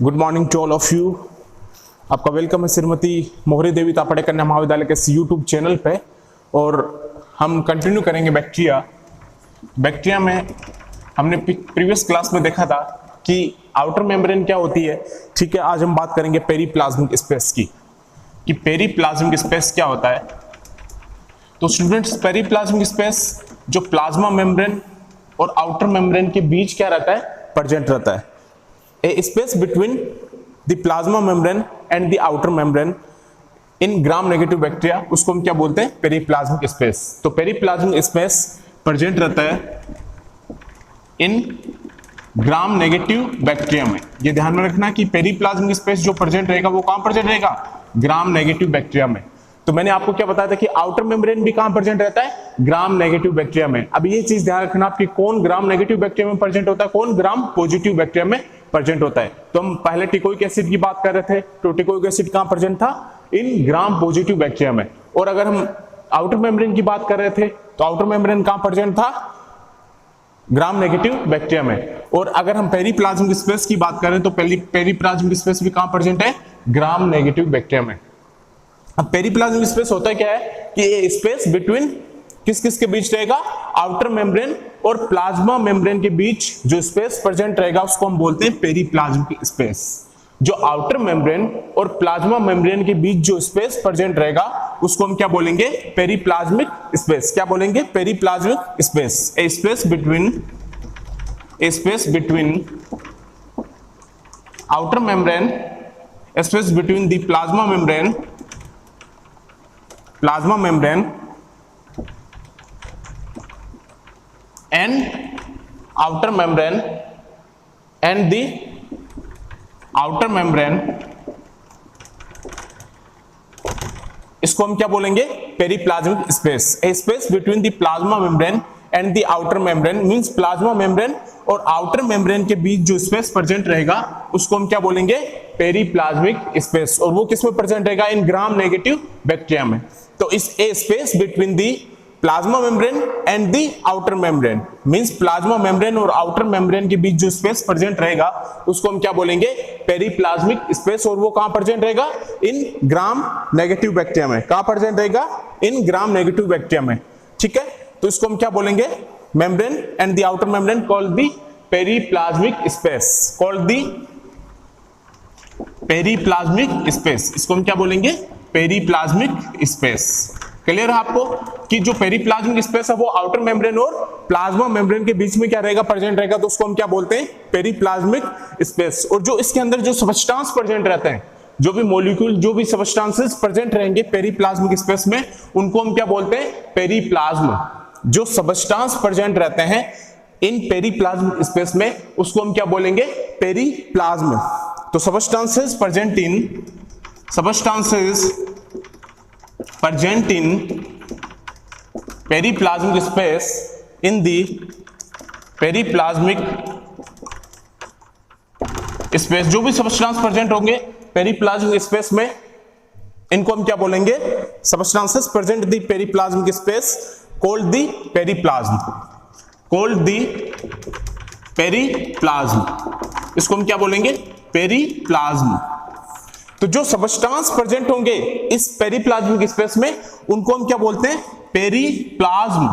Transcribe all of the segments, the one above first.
Good morning to all of you. आपका welcome है श्रीमती मोहरी देवी तापड़े कन्या महाविद्यालय के यूट्यूब चैनल पे। और हम कंटिन्यू करेंगे बैक्टीरिया में हमने प्रीवियस क्लास में देखा था कि आउटर मेम्ब्रेन क्या होती है। ठीक है, आज हम बात करेंगे पेरीप्लाज्मिक स्पेस की, कि पेरीप्लाज्मिक स्पेस क्या होता है। तो स्टूडेंट्स, पेरीप्लाज्मिक स्पेस जो प्लाज्मा मेम्ब्रेन और आउटर मेम्ब्रेन के बीच क्या रहता है, प्रेजेंट रहता है। A space between the plasma membrane and the outer membrane in gram negative bacteria, उसको हम क्या बोलते हैं, पेरीप्लाज्मिक स्पेस। तो पेरीप्लाज्मिक स्पेस प्रेजेंट रहता है इन ग्राम नेगेटिव बैक्टीरिया में। ये ध्यान में रखना कि पेरीप्लाज्मिक स्पेस जो प्रेजेंट रहेगा वो कहां प्रेजेंट रहेगा, ग्राम नेगेटिव बैक्टीरिया में। तो मैंने आपको क्या बताया था कि आउटर मेम्ब्रेन भी कहां प्रेजेंट रहता है, ग्राम नेगेटिव बैक्टीरिया में। अब ये चीज ध्यान रखना आपकी, कौन ग्राम नेगेटिव बैक्टीरिया में प्रेजेंट होता है, कौन ग्राम पॉजिटिव बैक्टीरिया में प्रेजेंट होता है। तो हम पहले टिकोइक एसिड की बात कर रहे थे, तो टिकोइक एसिड कहां प्रेजेंट था, इन ग्राम पॉजिटिव बैक्टीरिया में। और अगर हम आउटर मेम्ब्रेन की बात कर रहे थे तो आउटर मेम्ब्रेन कहां प्रेजेंट था, ग्राम नेगेटिव बैक्टीरिया में। और अगर हम पेरीप्लाज्मिक स्पेस की बात करें तो पेरीप्लाज्मिक स्पेस भी कहां प्रेजेंट है, ग्राम नेगेटिव बैक्टीरिया में। अब पेरीप्लाज्मिक स्पेस होता क्या है कि ये स्पेस बिटवीन किस किस के बीच रहेगा, आउटर मेम्ब्रेन और प्लाज्मा मेम्ब्रेन के बीच जो स्पेस प्रेजेंट रहेगा उसको हम बोलते हैं पेरीप्लाज्मिक स्पेस। जो आउटर मेम्ब्रेन और प्लाज्मा मेम्ब्रेन के बीच जो स्पेस प्रेजेंट रहेगा उसको हम क्या बोलेंगे, पेरीप्लाज्मिक स्पेस। क्या बोलेंगे, periplasmic space. A space between outer membrane, space between the plasma membrane and outer membrane and the outer membrane, इसको हम क्या बोलेंगे, periplasmic space. A space between the plasma membrane and the outer membrane, means plasma membrane और outer membrane के बीच जो space present रहेगा उसको हम क्या बोलेंगे, पेरीप्लाज्मिक स्पेस। और वो किस में प्रेजेंट रहेगा, इन ग्राम नेगेटिव बैक्टीरिया में। तो इस a space between the plasma membrane and the outer membrane, means plasma membrane और आउटर मेम्ब्रेन के बीच जो स्पेस प्रेजेंट रहेगा उसको हम क्या बोलेंगे, पेरीप्लाज्मिक स्पेस। और वो कहां प्रेजेंट रहेगा, इन ग्राम नेगेटिव बैक्टीरिया में। कहां प्रेजेंट रहेगा, इन ग्राम नेगेटिव बैक्टीरिया में। ठीक है, तो इसको हम क्या बोलेंगे, membrane and the outer membrane called the periplasmic space, called the periplasmic space. इसको हम क्या बोलेंगे, पेरीप्लाज्मिक स्पेस। क्लियर है आपको कि जो पेरीप्लाज्मिक स्पेस है वो आउटर मेम्ब्रेन और प्लाज्मा मेम्ब्रेन के बीच में क्या रहेगा, प्रेजेंट रहेगा। तो उसको हम क्या बोलते हैं, पेरीप्लाज्मिक स्पेस। और जो इसके अंदर जो सब्सटेंस प्रेजेंट रहते हैं, जो भी मॉलिक्यूल, जो भी सब्सटेंसेस प्रेजेंट रहेंगे पेरीप्लाज्मिक स्पेस में, उनको हम क्या बोलते हैं, पेरीप्लाज्म। जो सब्सटेंस प्रेजेंट रहते हैं इन पेरीप्लाज्मिक स्पेस में उसको हम क्या बोलेंगे, पेरीप्लाज्म। तो substances present in periplasmic space, in the periplasmic space, जो भी सबस्टेंस प्रेजेंट होंगे पेरीप्लाज्मिक स्पेस में, इनको हम क्या बोलेंगे, substances present the periplasmic space called the periplasm, इसको हम क्या बोलेंगे, पेरीप्लाज्म। तो जो सबस्टेंस प्रेजेंट होंगे इस पेरीप्लाज्मिक स्पेस में उनको हम क्या बोलते हैं, पेरीप्लाज्म।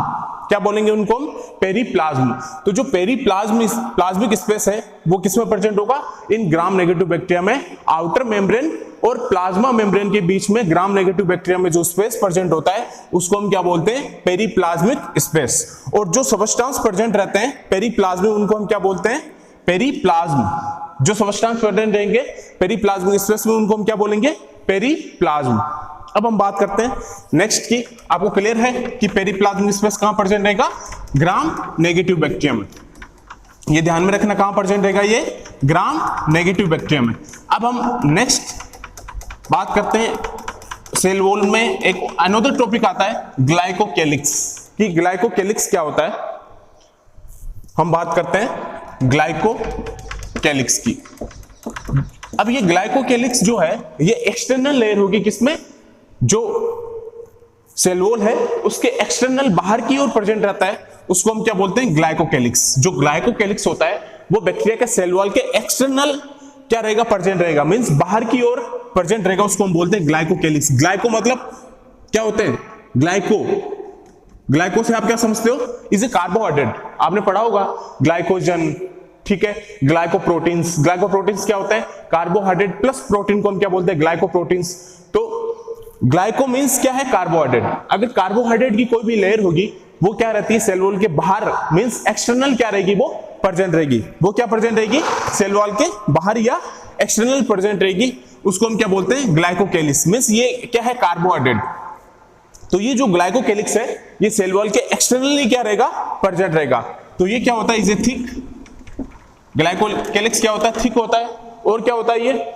क्या बोलेंगे उनको हम, पेरीप्लाज्म। तो जो पेरीप्लाज्मिक स्पेस है वो किसमें प्रेजेंट होगा, इन ग्राम नेगेटिव बैक्टीरिया में। आउटर मेम्ब्रेन और प्लाज्मा मेम्ब्रेन के बीच में ग्राम नेगेटिव बैक्टीरिया में जो स्पेस प्रेजेंट होता है उसको हम क्या बोलते हैं, पेरीप्लाज्मिक स्पेस। और जो सबस्टेंस प्रेजेंट रहते हैं पेरीप्लाज्म में उनको हम क्या बोलते हैं, पेरीप्लाज्म। जो सबस्टेंस प्रेजेंट रहेंगे पेरीप्लाज्मिक स्पेस में उनको हम क्या बोलेंगे, पेरीप्लाज्म। अब हम बात करते हैं नेक्स्ट की। आपको क्लियर है कि पेरीप्लाज्मिक स्पेस कहां प्रेजेंट रहेगा, ग्राम नेगेटिव बैक्टीरिया में। ये ध्यान में रखना, कहां प्रेजेंट रहेगा, ये ग्राम नेगेटिव बैक्टीरिया में। अब हम नेक्स्ट बात करते हैं, सेल वॉल में एक अनदर टॉपिक आता है ग्लाइकोकेलिक्स, कि ग्लाइकोकेलिक्स क्या होता है। हम बात करते हैं ग्लाइकोकेलिक्स की। अब ये ग्लाइकोकेलिक्स जो है ये एक्सटर्नल लेयर होगी, किसमें, जो सेल वॉल है उसके एक्सटर्नल बाहर की ओर प्रेजेंट रहता है, उसको हम क्या बोलते हैं, ग्लाइकोकेलिक्स। जो ग्लाइकोकेलिक्स होता है वो बैक्टीरिया के सेल वॉल के एक्सटर्नल क्या रहेगा, प्रेजेंट रहेगा, मींस बाहर की ओर प्रेजेंट रहेगा, उसको हम बोलते हैं ग्लाइकोकेलिक्स। ग्लाइको मतलब क्या होते हैं, ग्लाइको से आप क्या समझते हो, इज ए कार्बोहाइड्रेट, आपने पढ़ा होगा ग्लाइकोजन, ठीक है, ग्लाइकोप्रोटीन्स। ग्लाइकोप्रोटीन्स क्या होते हैं, कार्बोहाइड्रेट प्लस प्रोटीन को हम क्या बोलते हैं, ग्लाइकोप्रोटीन्स। तो ग्लाइको मींस क्या है, कार्बोहाइड्रेट। अगर कार्बोहाइड्रेट की कोई भी लेयर होगी वो क्या रहती है, सेल वॉल के बाहर, मींस एक्सटर्नल क्या रहेगी, वो प्रेजेंट रहेगी। वो क्या प्रेजेंट रहेगी, सेल वॉल के बाहर या एक्सटर्नल प्रेजेंट रहेगी, उसको हम क्या बोलते हैं, ग्लाइकोकेलिक्स। मींस ये क्या है, कार्बोहाइड्रेट। तो ये जो ग्लाइकोकेलिक्स है ये सेल वॉल के एक्सटर्नली क्या रहेगा, प्रेजेंट रहेगा। तो ये क्या होता है, इज ए थिक, ग्लाइकोकेलिक्स क्या होता है, थिक होता है। और क्या होता है, ये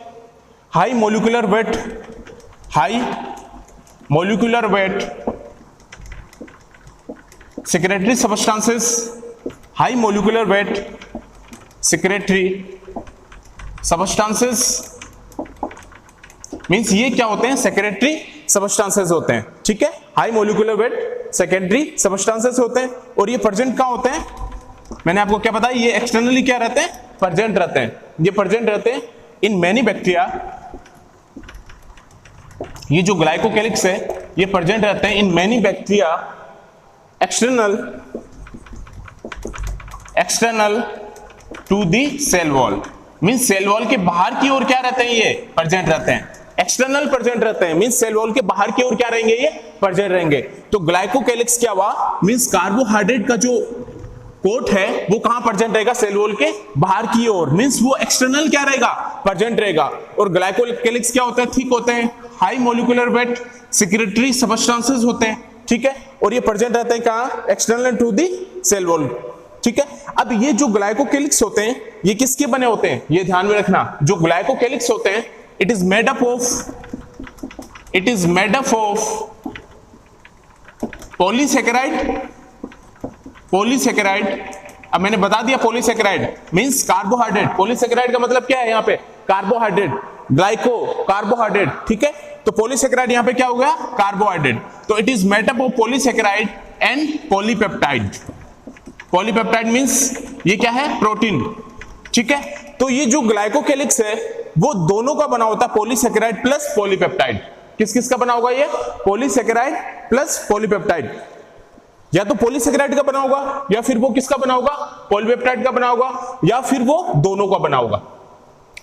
high molecular weight, high molecular weight secretary substances, high molecular weight secretary substances, means ये क्या होते हैं, सेक्रेटरी सबस्टांसेस होते हैं, ठीक है। High molecular weight secondary substances होते हैं। और ये प्रेजेंट कहां होते हैं, मैंने आपको क्या बताया, ये एक्सटर्नली क्या रहते हैं, प्रेजेंट रहते हैं। ये प्रेजेंट रहते हैं इन मैनी बैक्टीरिया, ये जो ग्लाइकोकेलिक्स है ये प्रेजेंट रहते हैं in many bacteria external to the cell wall. Means cell wall के बाहर की ओर क्या रहते हैं, ये प्रेजेंट रहते हैं, एक्सटर्नल प्रेजेंट रहते हैं, मींस सेल वॉल के बाहर की ओर क्या रहेंगे, ये प्रेजेंट रहेंगे। तो ग्लाइकोकेलिक्स क्या हुआ, मींस कार्बोहाइड्रेट का जो कोट है वो कहां प्रेजेंट रहेगा, सेल वॉल के बाहर की ओर, मींस वो एक्सटर्नल क्या रहेगा, प्रेजेंट रहेगा। और ग्लाइकोकेलिक्स क्या होते हैं, थिक होते हैं, high molecular weight secretary substances होते हैं, ठीक है। और ये प्रेजेंट रहते हैं कहां, external to the cell wall, ठीक है। अब ये जो ग्लाइकोकेलिक्स होते हैं ये किसके बने होते हैं, ये ध्यान में रखना। जो ग्लाइकोकेलिक्स होते हैं it is made up of polysaccharide. अब मैंने बता दिया पॉलीसेकेराइड मींस कार्बोहाइड्रेट। पॉलीसेकेराइड का मतलब क्या है, यहां पे कार्बोहाइड्रेट, ग्लाइको कार्बोहाइड्रेट, ठीक है। तो पॉलीसेकेराइड यहां पे क्या हो गया, कार्बोहाइड्रेट। तो it is made up of polysaccharide and polypeptide. Polypeptide means ये क्या है, प्रोटीन, ठीक है। तो ये जो ग्लाइकोकेलिक्स है वो दोनों का बना होता है, पॉलीसेकेराइड प्लस पॉलीपेप्टाइड। किस किस का बना होगा, ये पॉलीसेकेराइड प्लस पॉलीपेप्टाइड। या तो पॉलीसेकेराइड का बना होगा या फिर वो किसका बना होगा, पॉलीपेप्टाइड का बना होगा, या फिर वो दोनों का बना होगा।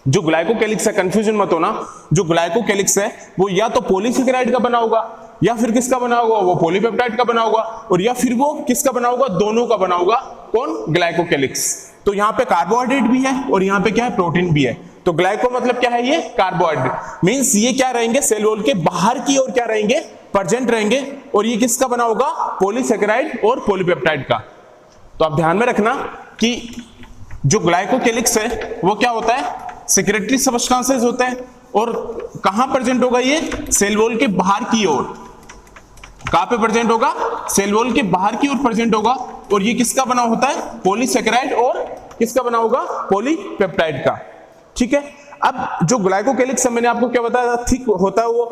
जो ग्लाइकोकेलिक्स है, कंफ्यूजन मत होना, जो ग्लाइकोकेलिक्स है वो या तो पॉलीसेकेराइड का बना होगा या फिर किसका बना होगा, वो पॉलीपेप्टाइड का बना होगा, और या फिर वो किसका बना होगा, दोनों का बना होगा। कौन, ग्लाइकोकेलिक्स। तो यहाँ पे कार्बोहाइड्रेट भी है और यहाँ पे क्या है, प्रोटीन भी है। तो ग्लाइको मतलब क्या है, ये कार्बोहाइड्रेट। मींस ये क्या रहेंगे, सेल वॉल के बाहर की ओर क्या रहेंगे, प्रेजेंट रहेंगे। और ये किसका बना होगा, पॉलीसेकेराइड और पॉलीपेप्टाइड का। तो आप ध्यान में रखना कि जो ग्लाइकोकेलिक्स है वो क्या होता है, सेक्रेटरी सबस्टांसेस होते हैं। और कहां प्रेजेंट होगा, ये सेल वॉल के बाहर की ओर। कहां पे प्रेजेंट होगा, सेल वॉल के बाहर की ओर प्रेजेंट होगा। और ये किसका बना होता है, पॉलीसेकेराइड और किसका बना होगा, पॉलीपेप्टाइड का, ठीक है। अब जो ग्लाइकोकेलिक्स मैंने आपको क्या बताया, थिक होता है वो,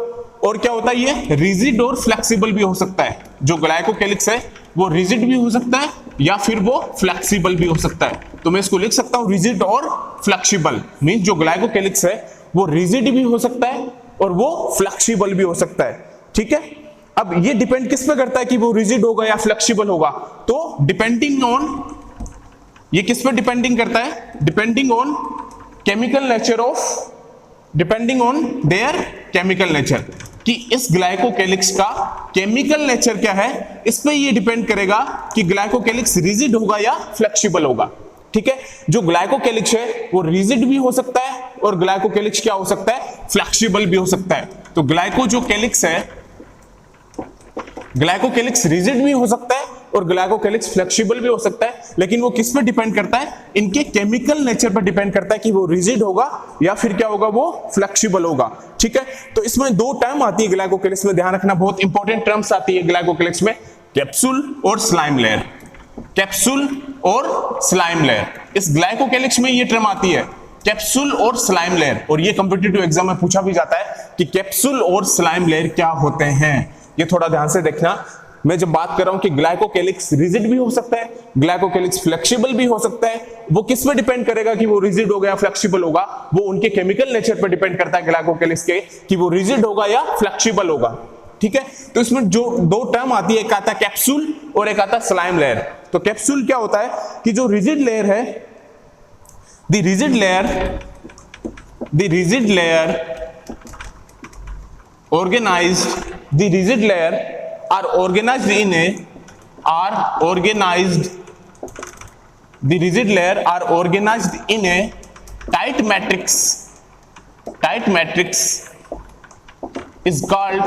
और क्या होता है, ये रिजिड और फ्लेक्सिबल भी हो सकता है। जो ग्लाइकोकेलिक्स है वो रिजिड भी हो सकता है या फिर वो फ्लेक्सिबल भी हो सकता है। तो मैं इसको लिख सकता हूं रिजिड और फ्लेक्सिबल। मींस जो ग्लाइकोकेलिक्स है वो रिजिड भी हो सकता है और वो फ्लेक्सिबल भी हो सकता है, ठीक है। अब ये डिपेंड किस पे करता है कि वो रिजिड होगा या फ्लेक्सिबल होगा। तो डिपेंडिंग ऑन, ये किस पे डिपेंडिंग करता है, depending on chemical nature of, depending on their chemical nature, कि इस ग्लाइकोकेलिक्स का केमिकल नेचर क्या है, इस पे ये डिपेंड करेगा कि ग्लाइकोकेलिक्स रिजिड होगा या फ्लेक्सिबल होगा, ठीक है। जो ग्लाइकोकेलिक्स है वो रिजिड भी हो सकता है और ग्लाइकोकेलिक्स क्या हो सकता है, फ्लेक्सिबल भी हो सकता है। तो ग्लाइकोकेलिक्स है, ग्लाइकोकेलिक्स रिजिड भी हो सकता है और ग्लाइकोकेलिक्स फ्लेक्सिबल भी हो सकता है। लेकिन वो किस पे डिपेंड करता है, इनके केमिकल नेचर पर डिपेंड करता है कि वो रिजिड होगा या फिर क्या होगा, वो फ्लेक्सिबल होगा, ठीक है। तो इसमें दो टर्म आती है ग्लाइकोकेलिक्स में, ध्यान रखना, बहुत इंपॉर्टेंट टर्म्स आती है ग्लाइकोकेलिक्स में, कैप्सूल और स्लाइम लेयर। कैप्सूल और स्लाइम लेयर, इस ग्लाइकोकेलिक्स में ये टर्म आती है, कैप्सूल और स्लाइम लेयर। और ये कॉम्पिटिटिव एग्जाम में पूछा भी जाता है कि कैप्सूल और स्लाइम लेयर क्या होते हैं। ये थोड़ा ध्यान से देखना, मैं जब बात कर रहा हूं कि ग्लाइकोकेलिक्स रिजिड भी हो सकता है, ग्लाइकोकेलिक्स फ्लेक्सिबल भी हो सकता है, वो किस पे डिपेंड करेगा कि वो रिजिड होगा या फ्लेक्सिबल होगा, वो उनके केमिकल नेचर पर डिपेंड करता है ग्लाइकोकेलिक्स के, कि वो रिजिड होगा या फ्लेक्सिबल होगा। ठीक है, तो इसमें जो दो टर्म आती है, एक आता है कैप्सूल और एक आता है स्लाइम लेयर। तो कैप्सूल क्या होता है कि जो रिजिड लेयर है, the rigid layer organized, the rigid layer are organized in a tight matrix. Tight matrix is called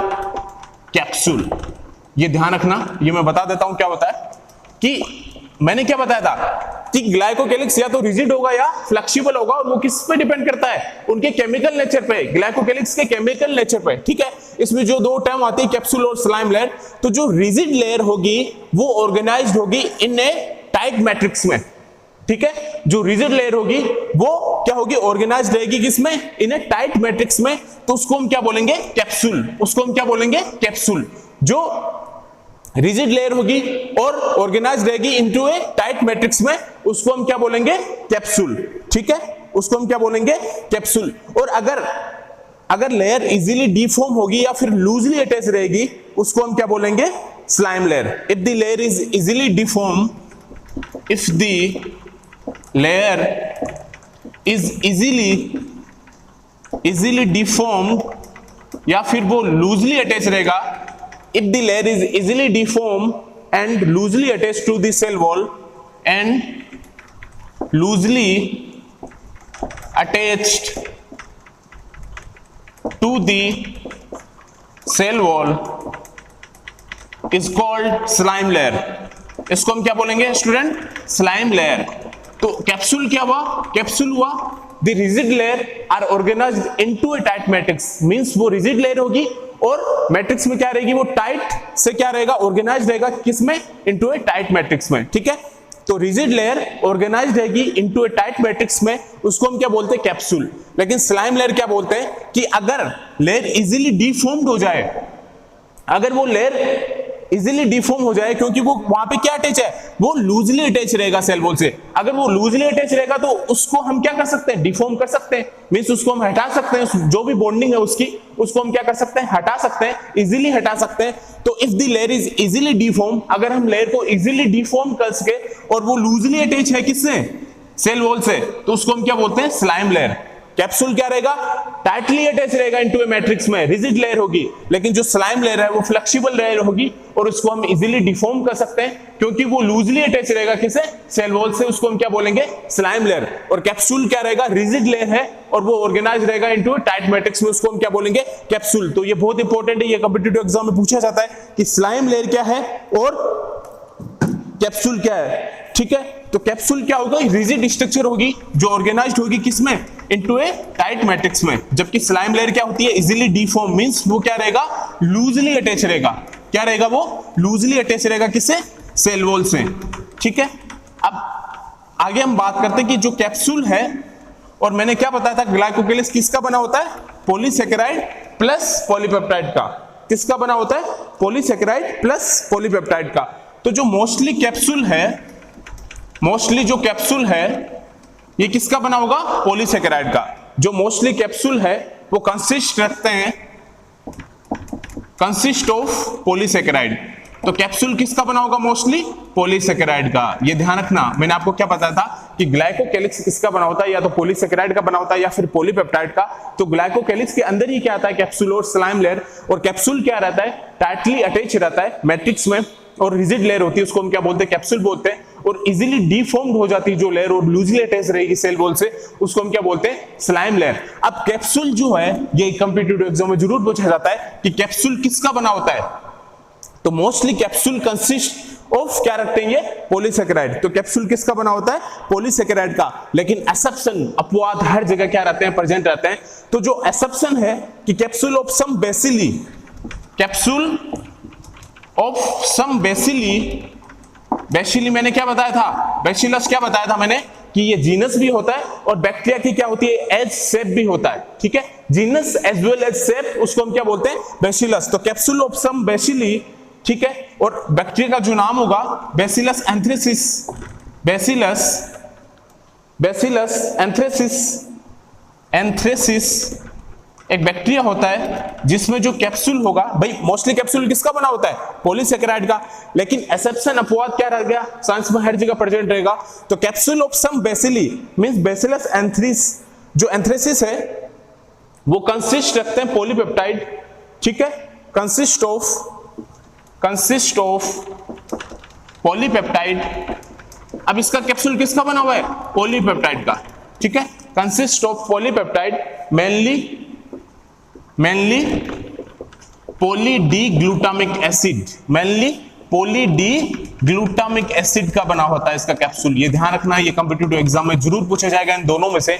capsule. ये ध्यान रखना, ये मैं बता देता हूं क्या होता है कि मैंने क्या बताया था कि ग्लाइकोकेलिक्स या तो रिजिड होगा या फ्लेक्सिबल होगा, और वो किस पे डिपेंड करता है, उनके केमिकल नेचर पे, ग्लाइकोकेलिक्स के केमिकल नेचर पे। ठीक है, इसमें जो दो टर्म आती है कैप्सूल और स्लाइम लेयर, तो जो रिजिड लेयर होगी वो ऑर्गेनाइज्ड होगी इन ए टाइट मैट्रिक्स में। ठीक है, जो रिजिड लेयर होगी वो क्या होगी, ऑर्गेनाइज्ड रहेगी किसमें, इन ए टाइट मैट्रिक्स में, तो उसको हम क्या बोलेंगे, कैप्सूल। उसको हम क्या बोलेंगे, कैप्सूल। जो रिजिड लेयर होगी और ऑर्गेनाइज्ड रहेगी इनटू ए टाइट मैट्रिक्स में, उसको हम क्या बोलेंगे, कैप्सूल। ठीक है, उसको हम क्या बोलेंगे, कैप्सूल। और अगर लेयर इजीली डिफॉर्म होगी या फिर लूजली अटैच रहेगी, उसको हम क्या बोलेंगे, slime layer. If the layer is easily deform, if the layer is easily deformed या फिर वो लूजली अटैच रहेगा, if the layer is easily deformed and loosely attached to the cell wall and loosely attached to the cell wall is called slime layer. इसको हम क्या बोलेंगे student, slime layer. तो capsule क्या हुआ, कैप्सूल हुआ the rigid layer are organized into a tight matrix, means वो rigid layer होगी और मैट्रिक्स में क्या रहेगी, वो टाइट से क्या रहेगा, ऑर्गेनाइज्ड रहेगा किसमें, इनटू ए टाइट मैट्रिक्स में। ठीक है, तो रिजिड लेयर ऑर्गेनाइज्ड रहेगी इनटू ए टाइट मैट्रिक्स में, उसको हम क्या बोलते हैं, कैप्सूल। लेकिन स्लाइम लेयर क्या बोलते हैं कि अगर लेयर इजीली डिफॉर्म्ड हो जाए, अगर वो लेयर इजीली डिफॉर्म हो जाए, क्योंकि वो वहां पे क्या अटैच है, वो लूजली अटैच रहेगा सेल वॉल से, अगर वो लूजली अटैच रहेगा तो उसको हम क्या कर सकते हैं, डिफॉर्म कर सकते हैं, मींस उसको हम हटा सकते हैं, जो भी बॉन्डिंग है उसकी, उसको हम क्या कर सकते हैं, हटा सकते हैं, इजीली हटा सकते हैं। तो if the layer is easily deform, अगर हम लेयर को इजीली डिफॉर्म कर सके और वो लूजली अटैच है किससे, सेल वॉल से, तो उसको हम क्या बोलते हैं, स्लाइम लेयर। कैप्सूल क्या रहेगा, टाइटली अटैच रहेगा इनटू ए मैट्रिक्स में, रिजिड लेयर होगी, लेकिन जो स्लाइम लेयर है वो फ्लेक्सिबल लेयर होगी और उसको हम इजीली डिफॉर्म कर सकते हैं क्योंकि वो लूजली अटैच रहेगा किसे, सेल वॉल से, उसको हम क्या बोलेंगे, स्लाइम लेयर। और कैप्सूल क्या रहेगा, रिजिड लेयर है और वो ऑर्गेनाइज रहेगा इनटू ए टाइट मैट्रिक्स में, उसको हम क्या बोलेंगे, कैप्सूल। तो ये बहुत इंपॉर्टेंट है, ये कॉम्पिटिटिव एग्जाम में पूछा जाता है कि स्लाइम लेयर क्या है और कैप्सूल क्या है। ठीक है, तो कैप्सूल क्या होगा, रिजिड स्ट्रक्चर होगी जो ऑर्गेनाइज्ड होगी किसमें, इनटू ए टाइट मैट्रिक्स में, जबकि स्लाइम लेयर क्या होती है, इजीली डिफॉर्म, मींस वो क्या रहेगा, लूजली अटैच रहेगा। क्या रहेगा, वो लूजली अटैच रहेगा किससे, सेल वॉल से। ठीक है, अब आगे हम बात करते हैं कि जो कैप्सूल है, और मैंने क्या बताया था, ग्लाइकोकेलिक्स किसका बना होता है, पॉलीसेकेराइड प्लस पॉलीपेप्टाइड का। किसका बना होता है, पॉलीसेकेराइड प्लस पॉलीपेप्टाइड का। तो जो मोस्टली कैप्सूल है, मोस्टली जो कैप्सूल है ये किसका बना होगा, पॉलीसेकेराइड का। जो मोस्टली कैप्सूल है वो कंसिस्ट रखते हैं, कंसिस्ट ऑफ पॉलीसेकेराइड। तो कैप्सूल किसका बना होगा, मोस्टली पॉलीसेकेराइड का। ये ध्यान रखना, मैंने आपको क्या बताया था कि ग्लाइकोकेलिक्स किसका बना होता है, या तो पॉलीसेकेराइड का बना होता है या फिर पॉलीपेप्टाइड का। तो ग्लाइकोकेलिक्स के अंदर ही क्या आता है, कैप्सूल और स्लाइम लेयर। और कैप्सूल क्या रहता है, टाइटली अटैच रहता है मैट्रिक्स में, और रिजिड लेयर होती है उसको हम क्या बोलते हैं, कैप्सूल बोलते हैं। और इजीली डिफॉर्म्ड हो जाती है जो लेयर और लूजली अटैच रहेगी सेल वॉल से, उसको हम क्या बोलते हैं, स्लाइम लेयर। अब कैप्सूल जो है ये कॉम्पिटिटिव एग्जाम में जरूर पूछा जाता है कि कैप्सूल किसका बना होता है। तो मोस्टली कैप्सूल कंसिस्ट ऑफ क्या रखते हैं ये, पॉलीसेकेराइड। तो कैप्सूल किसका बना होता है, पॉलीसेकेराइड का। लेकिन एक्सेप्शन, अपवाद हर जगह क्या रहते हैं, प्रेजेंट रहते हैं। तो जो एक्सेप्शन है कि capsule of some bacilli, capsule of some bacilli, bacilli मैंने क्या बताया था, बेसिलस क्या बताया था मैंने कि ये जीनस भी होता है और बैक्टीरिया की क्या होती है, एज शेप भी होता है। ठीक है, genus as well as shape, उसको हम क्या बोलते हैं, बेसिलस। तो कैप्सूल ऑफ सम बेसिली ठीक है, और बैक्टीरिया का जो नाम होगा बैसिलस एंथ्रेसिस, बैसिलस एंथ्रेसिस एक बैक्टीरिया होता है जिसमें जो कैप्सूल होगा, भाई मोस्टली कैप्सूल किसका बना होता है, पॉलीसैकेराइड का, लेकिन एक्सेप्शन अपवाद क्या रह गया, साइंस में हर जगह प्रेजेंट रहेगा। तो capsule of some bacilli means bacillus anthracis, जो एंथ्रेसिस है वो कंसिस्ट रखते हैं पॉलीपेप्टाइड, ठीक है, कंसिस्ट ऑफ पॉलीपेप्टाइड। अब इसका कैप्सूल किसका बना हुआ है, पॉलीपेप्टाइड का, ठीक है, consist of polypeptide mainly poly D glutamic acid का बना होता है इसका कैप्सूल। ये ध्यान रखना है, ये कॉम्पिटिटिव एग्जाम में जरूर पूछा जाएगा इन दोनों में से,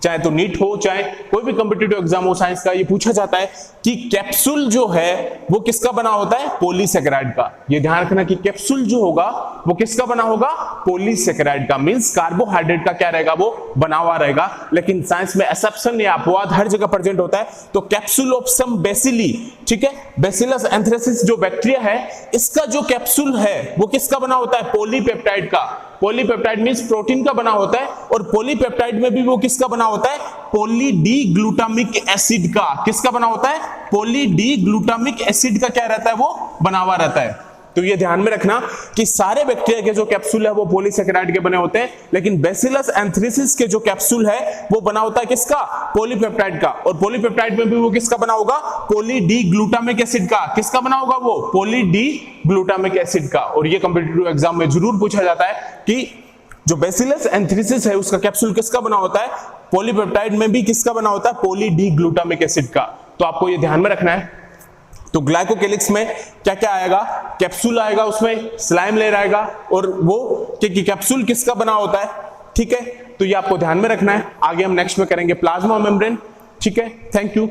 चाहे तो नीट हो चाहे कोई भी कॉम्पिटिटिव एग्जाम हो साइंस का, ये पूछा जाता है कि कैप्सूल जो है वो किसका बना होता है, पॉलीसैकेराइड का। ये ध्यान रखना कि कैप्सूल जो होगा वो किसका बना होगा, पॉलीसैकेराइड का, मींस कार्बोहाइड्रेट का क्या रहेगा, वो बना हुआ रहेगा। लेकिन साइंस में एक्सेप्शन या अपवाद हर जगह प्रेजेंट होता है। तो कैप्सूल ऑफ सम बेसिली, ठीक है, बैसिलस एंथ्रेसिस जो बैक्टीरिया है इसका जो कैप्सूल है वो किसका बना होता है, पॉलीपेप्टाइड का। पॉलीपेप्टाइड मींस प्रोटीन का बना होता है, और पॉलीपेप्टाइड में भी वो किसका बना होता है, पॉली डी ग्लूटामिक एसिड का। किसका बना होता है, पॉली डी ग्लूटामिक एसिड का क्या रहता है, वो बना हुआ रहता है। तो ये ध्यान में रखना कि सारे बैक्टीरिया के जो कैप्सूल है वो पॉलीसैकेराइड के बने होते हैं, लेकिन बैसिलस एंथ्रेसिस के जो कैप्सूल है वो बना होता है किसका, पॉलीपेप्टाइड का। और पॉलीपेप्टाइड में भी वो किसका बना होगा, पॉली डी ग्लूटामिक एसिड का। किसका बना होगा वो, पॉली डी ग्लूटामिक एसिड का। और ये कॉम्पिटिटिव एग्जाम में जरूर पूछा जाता है कि जो बैसिलस एंथ्रेसिस है उसका कैप्सूल किसका बना होता है, पॉलीपेप्टाइड में भी किसका बना होता है, पॉली डी ग्लूटामिक एसिड का। तो आपको ये ध्यान में रखना है। तो ग्लाइकोकेलिक्स में क्या क्या आएगा, कैप्सूल आएगा, उसमें स्लाइम लेयर आएगा, और वो कि कैप्सूल किसका बना होता है, ठीक है। तो ये आपको ध्यान में रखना है। आगे हम नेक्स्ट में करेंगे प्लाज्मा मेम्ब्रेन, ठीक है। Thank you.